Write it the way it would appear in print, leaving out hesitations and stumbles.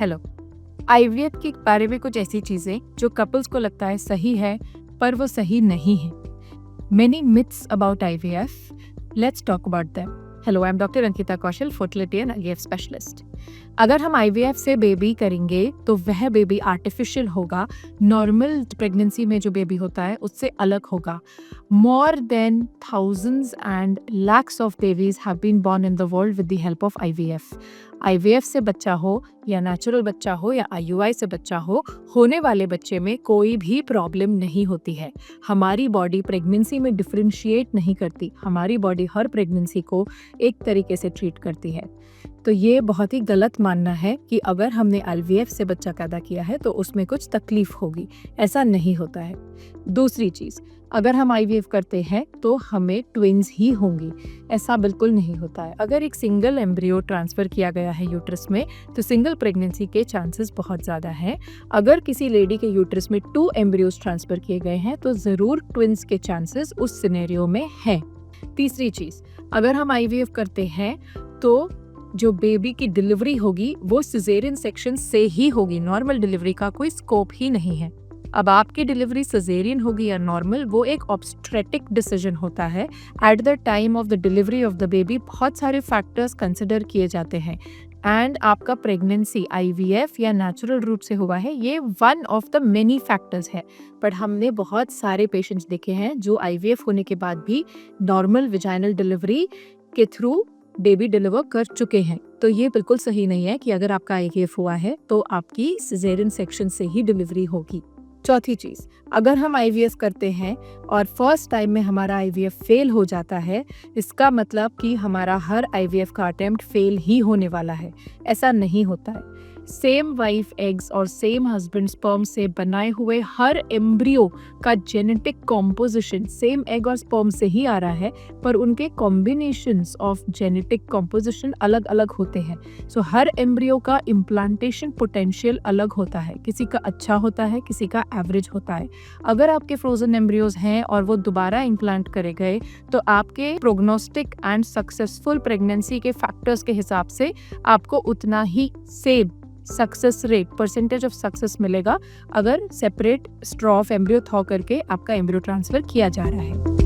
Hello. IVF के बारे में कुछ ऐसी चीजें जो कपल्स को लगता है सही है पर वो सही नहीं है। Many myths about IVF, let's talk about them. Hello, I am doctor Ankita Kaushal, fertility and IVF specialist. अगर हम आईवीएफ से बेबी करेंगे तो वह बेबी आर्टिफिशियल होगा, नॉर्मल प्रेगनेंसी में जो बेबी होता है उससे अलग होगा। More than thousands and lakhs of babies have been born in the world with the help of IVF. IVF से बच्चा हो या नेचुरल बच्चा हो या IUI से बच्चा हो, होने वाले बच्चे में कोई भी प्रॉब्लम नहीं होती है। हमारी बॉडी प्रेगनेंसी में डिफरेंशिएट नहीं करती। हमारी बॉडी हर प्रेगनेंसी को एक तरीके से ट्रीट करती है। तो ये बहुत ही गलत मानना है कि अगर हमने IVF से बच्चा पैदा किया है तो उसमें कुछ तकलीफ होगी। ऐसा नहीं होता है। दूसरी चीज़, अगर हम IVF करते हैं तो हमें ट्विन्स ही होंगी, ऐसा बिल्कुल नहीं होता है। अगर एक सिंगल एम्ब्रियो ट्रांसफ़र किया गया है यूट्रस में तो सिंगल प्रेगनेंसी के चांसेस बहुत ज़्यादा हैं। अगर किसी लेडी के यूट्रस में 2 एम्ब्रियोज ट्रांसफ़र किए गए हैं तो ज़रूर ट्विन्स के चांसेस उस सिनेरियो में हैं। तीसरी चीज़, अगर हम IVF करते हैं तो जो बेबी की डिलीवरी होगी वो सिजेरियन सेक्शन से ही होगी। नॉर्मल डिलीवरी का कोई स्कोप ही नहीं है। अब आपकी डिलीवरी सिजेरियन होगी या नॉर्मल, वो एक ऑब्स्ट्रेटिक डिसीजन होता है। At the time of the delivery of the baby बहुत सारे फैक्टर्स कंसिडर किए जाते हैं एंड आपका प्रेगनेंसी IVF या नेचुरल रूट से हुआ है, ये one of the many factors है। बट हमने बहुत सारे पेशेंट्स देखे हैं जो IVF होने के बाद भी नॉर्मल विजाइनल डिलीवरी के थ्रू बेबी डिलीवर कर चुके हैं। तो ये बिल्कुल सही नहीं है कि अगर आपका IVF हुआ है तो आपकी सिजेरियन सेक्शन से ही डिलीवरी होगी। चौथी चीज़, अगर हम IVF करते हैं और फर्स्ट टाइम में हमारा IVF फेल हो जाता है, इसका मतलब कि हमारा हर IVF का अटेम्प्ट फेल ही होने वाला है। ऐसा नहीं होता है। सेम वाइफ एग्स और सेम हस्बैंड स्पर्म से बनाए हुए हर एम्ब्रियो का जेनेटिक कॉम्पोजिशन सेम एग और स्पर्म से ही आ रहा है, पर उनके कॉम्बिनेशंस ऑफ जेनेटिक कॉम्पोजिशन अलग अलग होते हैं। सो हर एम्ब्रियो का इम्प्लांटेशन पोटेंशियल अलग होता है। किसी का अच्छा होता है, किसी का एवरेज होता है। अगर आपके फ्रोजन एम्ब्रियोज हैं और वो दोबारा इम्प्लांट करे गए तो आपके प्रोग्नोस्टिक एंड सक्सेसफुल प्रेगनेंसी के फैक्टर्स के हिसाब से आपको उतना ही same success rate, percentage of success मिलेगा अगर separate straw of embryo thaw करके आपका एम्ब्रियो ट्रांसफर किया जा रहा है।